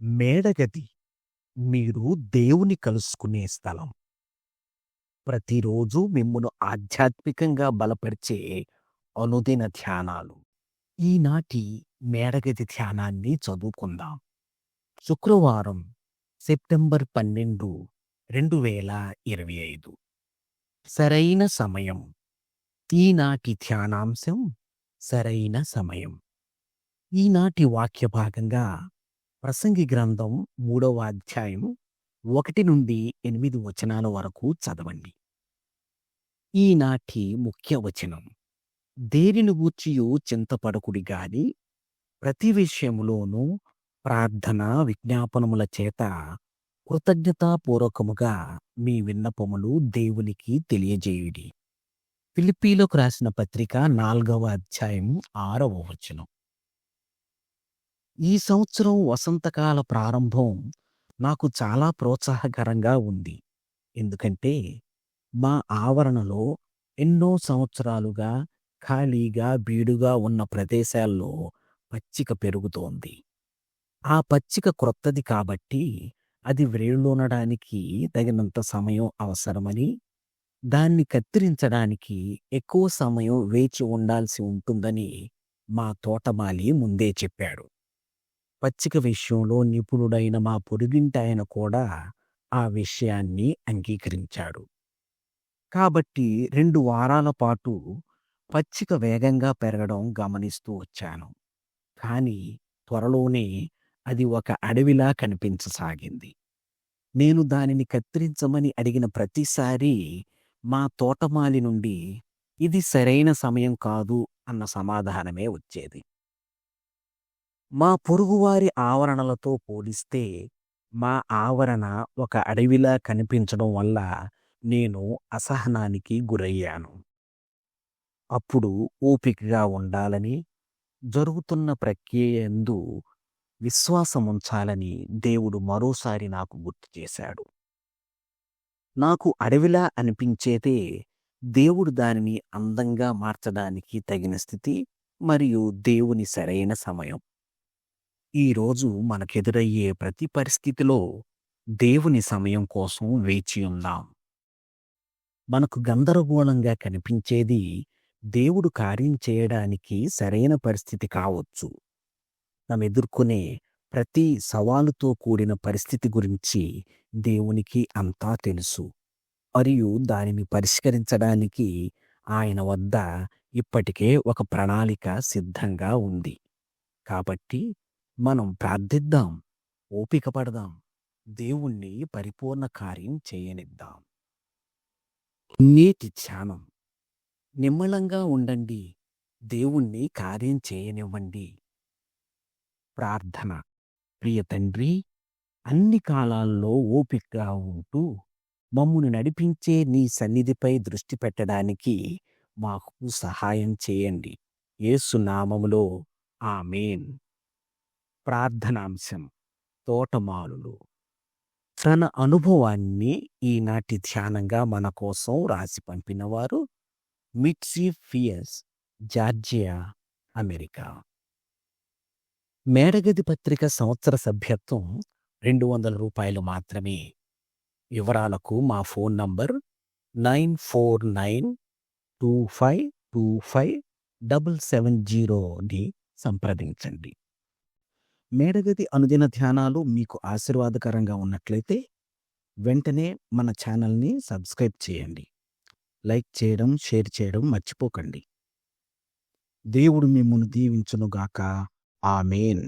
మేడగది మీరు దేవుని కలుసుకునే స్థలం. ప్రతిరోజు మిమ్మును ఆధ్యాత్మికంగా బలపరిచే అనుదిన ధ్యానాలు. ఈనాటి మేడగది ధ్యానాన్ని చదువుకుందాం. శుక్రవారం సెప్టెంబర్ 12, 2025. సరైన సమయం. ఈనాటి ధ్యానాంశం సరైన సమయం. ఈనాటి వాక్య భాగంగా ప్రసంగి గ్రంథం 3వ అధ్యాయం 1-8 వచనాల వరకు చదవండి. ఈనాటి ముఖ్య వచనం. దేనిని గూర్చియు చింతపడకుడి గాని ప్రతి విషయములోనూ ప్రార్థన విజ్ఞాపనముల చేత కృతజ్ఞతాపూర్వకముగా మీ విన్నపములు దేవునికి తెలియజేయుడి. ఫిలిప్పీలకు రాసిన పత్రిక 4వ అధ్యాయం 6వ వచనం. ఈ సంవత్సరం వసంతకాల ప్రారంభం నాకు చాలా ప్రోత్సాహకరంగా ఉంది. ఎందుకంటే మా ఆవరణలో ఎన్నో సంవత్సరాలుగా ఖాళీగా బీడుగా ఉన్న ప్రదేశాల్లో పచ్చిక పెరుగుతోంది. ఆ పచ్చిక క్రొత్తది కాబట్టి అది వ్రేళ్ళూనడానికి తగినంత సమయం అవసరమని, దాన్ని కత్తిరించడానికి ఎక్కువ సమయం వేచి ఉండాల్సి ఉంటుందని మా తోటమాలి ముందే చెప్పాడు. పచ్చిక విషయంలో నిపుణుడైన మా పొరుగింటాయన కూడా ఆ విషయాన్ని అంగీకరించాడు. కాబట్టి 2 వారాల పాటు పచ్చిక వేగంగా పెరగడం గమనిస్తూ వచ్చాను. కానీ త్వరలోనే అది ఒక అడవిలా కనిపించసాగింది. నేను దానిని కత్తిరించమని అడిగిన ప్రతిసారీ మా తోటమాలి నుండి ఇది సరైన సమయం కాదు అన్న సమాధానమే వచ్చేది. మా పొరుగువారి ఆవరణలతో పోలిస్తే మా ఆవరణ ఒక అడవిలా కనిపించడం వల్ల నేను అసహనానికి గురయ్యాను. అప్పుడు ఓపికగా ఉండాలని, జరుగుతున్న ప్రక్రియ యందు విశ్వాసముంచాలని దేవుడు మరోసారి నాకు గుర్తు చేశాడు. నాకు అడవిలా అనిపించేదే దేవుడు దానిని అందంగా మార్చడానికి తగిన స్థితి మరియు దేవుని సరైన సమయం. ఈరోజు మనకెదురయ్యే ప్రతి పరిస్థితిలో దేవుని సమయం కోసం వేచి ఉందాం. మనకు గందరగోళంగా కనిపించేది దేవుడు కార్యం చేయడానికి సరైన పరిస్థితి కావచ్చు. ఎదుర్కొనే ప్రతి సవాలుతో కూడిన పరిస్థితి గురించి దేవునికి అంతా తెలుసు మరియు దానిని పరిష్కరించడానికి ఆయన వద్ద ఇప్పటికే ఒక ప్రణాళిక సిద్ధంగా ఉంది. కాబట్టి మనం ప్రార్థిద్దాం, ఓపిక పడదాం, దేవుణ్ణి పరిపూర్ణ కార్యం చేయనిద్దాం. నేటి ధ్యానం. నిమ్మళంగా ఉండండి, దేవుణ్ణి కార్యం చేయనివ్వండి. ప్రార్థన. ప్రియ తండ్రి, అన్ని కాలాల్లో ఓపికగా ఉంటూ మమ్మును నడిపించే నీ సన్నిధిపై దృష్టి పెట్టడానికి మాకు సహాయం చేయండి. యేసు నామములో ఆమేన్. ప్రార్థనాంశం. తోటమాలులు. తన అనుభవాన్ని ఈనాటి ధ్యానంగా మన కోసం రాసి పంపినవారు మిట్సీ ఫియస్, జార్జియా, అమెరికా. మేడగది పత్రిక సంవత్సర సభ్యత్వం ₹200 మాత్రమే. వివరాలకు మా ఫోన్ నంబర్ 9492525770ని సంప్రదించండి. మేడగది అనుదిన ధ్యానాలు మీకు ఆశీర్వాదకరంగా ఉన్నట్లయితే వెంటనే మన ఛానల్ని సబ్స్క్రైబ్ చేయండి. లైక్ చేయడం, షేర్ చేయడం మర్చిపోకండి. దేవుడు మిమ్మును దీవించునుగాక. ఆమేన్.